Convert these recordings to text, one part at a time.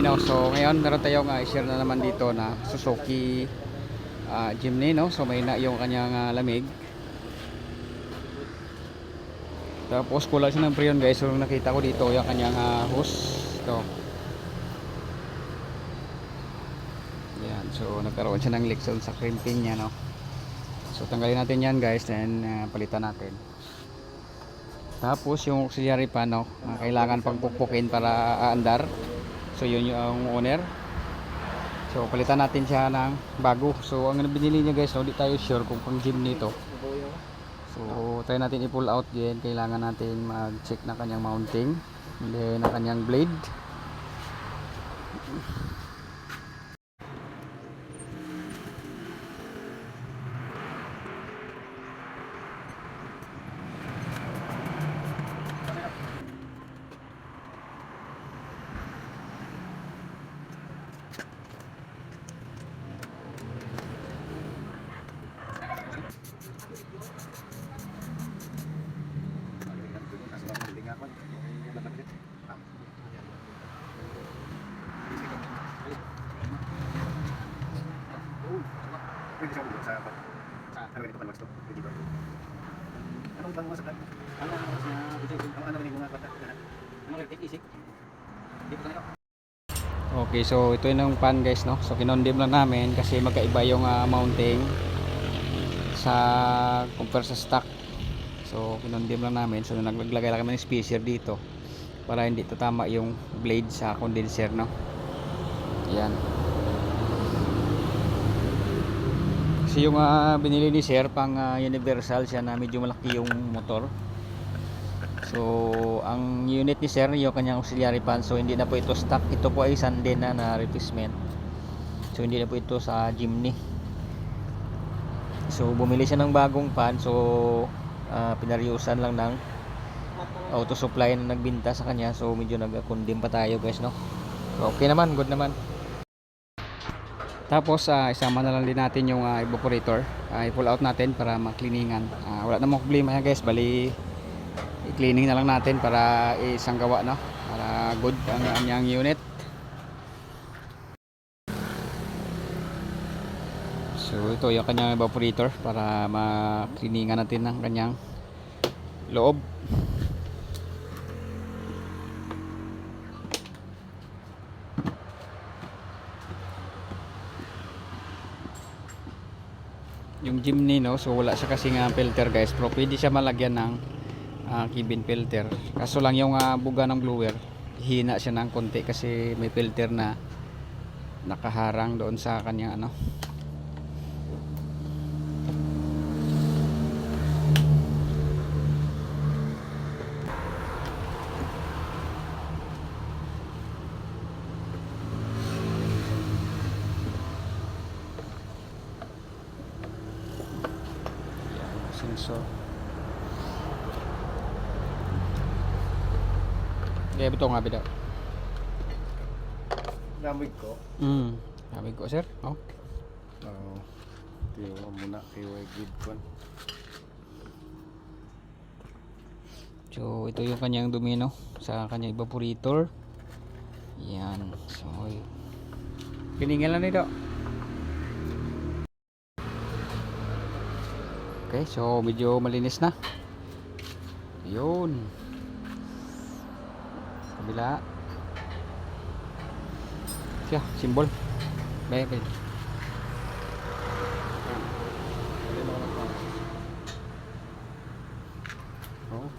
Okay, no. So ngayon meron tayong i-share na naman dito na Suzuki Jimny, no. So may na yung kanyang lamig. Tapos kulang siya ng preyon, guys. So nakita ko dito yung kanyang hose. Ito. Yan. So nagkaroon siya ng leak sa crimping niya, no. So tanggalin natin yan, guys, then palitan natin. Tapos yung auxiliary pan, no, kailangan pang pukpukin para aandar. So yun yung owner. So palitan natin siya ng bago. So ang binili niya, guys, no, di tayo sure kung pang gym nito. So try natin i-pull out din. Kailangan natin mag-check na kanyang mounting, then na kanyang blade. Pwede siya bubuk sa ganito kan wax to. Pwede ba? Anong bang masakan? Ano rin mga bata? Ano rin isik? Dito tayo. Okay, so ito yung pan, guys, no. So kinondim lang namin kasi magkaiba yung mounting sa compare sa stock. So kinondim lang namin. So naglagay lang kami ng spacer dito para hindi tatama yung blade sa condenser, no. Ayan. Kasi yung binili ni sir pang universal siya na medyo malaki yung motor. So ang unit ni sir yung kanyang auxiliary pan, so hindi na po ito stock. Ito po ay Sunday na replacement. So hindi na po ito sa Jimny. So bumili siya ng bagong pan. So pinaryusan lang ng auto supply na nagbinta sa kanya. So medyo nag-condemn pa tayo, guys, no. So, okay naman, good naman. Tapos isama na lang din natin yung evaporator. I-pull out natin para makliningan. Wala namang problema yan, guys. Bali i-cleaning na lang natin para isang gawa, no, para good ang kanyang unit. So ito yung kanyang evaporator para makliningan natin ng kanyang loob. Yung Jimny, no, so wala siya kasi nga filter, guys, pero pwede siya malagyan ng cabin filter. Kaso lang yung buga ng blower hina siya ng konti kasi may filter na nakaharang doon sa kanya, ano. Sensor. Kaya ito nga bida. Lamig ko. Sabi ko, sir. Oh. Oo. Tiyo muna kay Wigid kon. So ito yung kanyang dumi, no, sa kanyang evaporator. Yan. So piningin lang nito. Okay, so medyo malinis na. Yun. Kabila. Siya, symbol. Baik.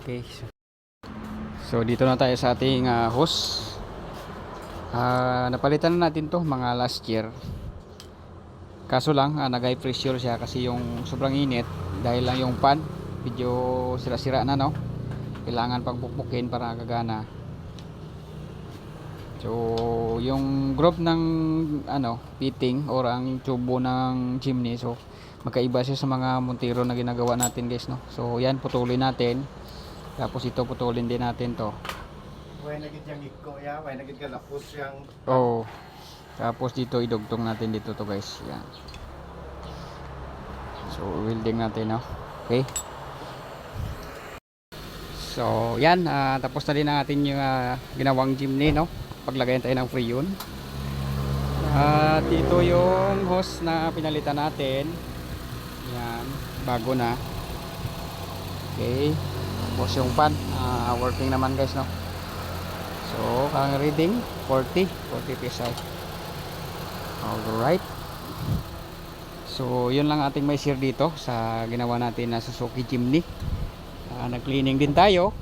Okay. So dito na tayo sa ating hose. Napalitan na natin to mga last year. Kaso lang nag-high pressure siya kasi yung sobrang init dahil lang yung pan medyo sira-sira na, no. Kailangan pang pukpukin para gagana. So yung group ng fitting or ang tubo ng chimney, so magkaiba siya sa mga Montero na ginagawa natin, guys, no. So yan, putulin natin. Tapos ito putulin din natin to. Way nagit yang iko ya, way nagit ka lapos yang. Oh. Tapos dito idugtong natin dito to, guys. Yan. So welding natin, no. Okay. So yan, tapos na din natin yung ginawang chimney, no. paglagayan tayo ng freon. At ito yung hose na pinalitan natin. Yan, bago na. Okay. Tapos yung fan, working naman guys, no. So, ang reading 40 PSI. Alright. So, yun lang ating may share dito sa ginawa natin na Suzuki Jimny. Nag-cleaning din tayo.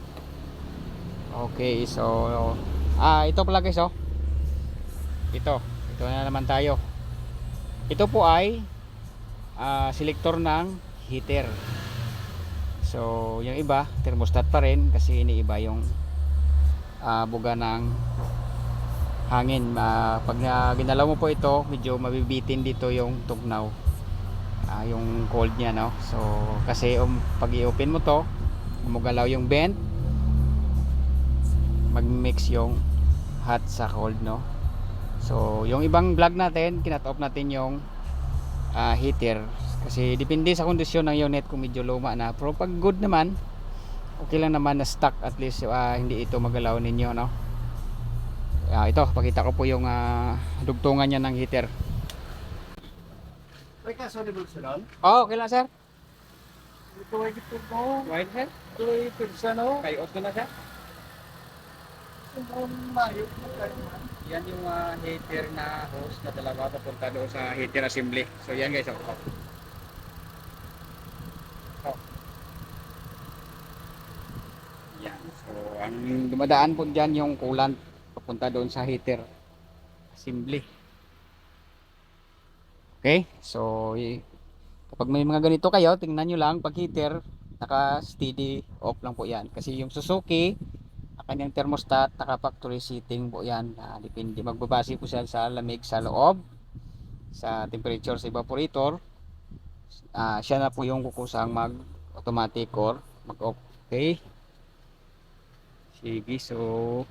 Okay, so ito pala guys, oh. Ito na naman tayo. Ito po ay selector ng heater. So, yung iba thermostat pa rin kasi iniiba yung buga ng hangin. Pag ginalaw mo po ito, medyo mabibitin dito yung tugnaw, yung cold niya, no. So kasi pag i-open mo to, gumagalaw yung vent, mag-mix yung hot sa cold, no. So yung ibang vlog natin, kinat off natin yung heater kasi depende sa kondisyon ng unit kung medyo luma na. Pero pag good naman, okay lang naman na stock, at least hindi ito magalaw ninyo, no. Ito, pakita ko po yung dugtungan niya ng heater. Ay, kaso ni Bulsunon? Oh, okay lang sir. Ito ay gito mo. Wide sir. Ito ay pirsa, no? Kay out ko na sir. Mayo mo kayo man. Yan yung heater na hose na dalawa papunta doon sa heater assembly. So yan guys, oh. Yan. So ang dumadaan po dyan yung coolant papunta doon sa heater assembly. Okay, so kapag may mga ganito kayo, tingnan nyo lang pag heater, naka steady off lang po yan. Kasi yung Suzuki, kanyang thermostat, naka factory setting po yan. Depende, magbabase po siya sa lamig sa loob, sa temperature sa evaporator. Siya na po yung kukusang mag automatic or mag off. Okay, sige, so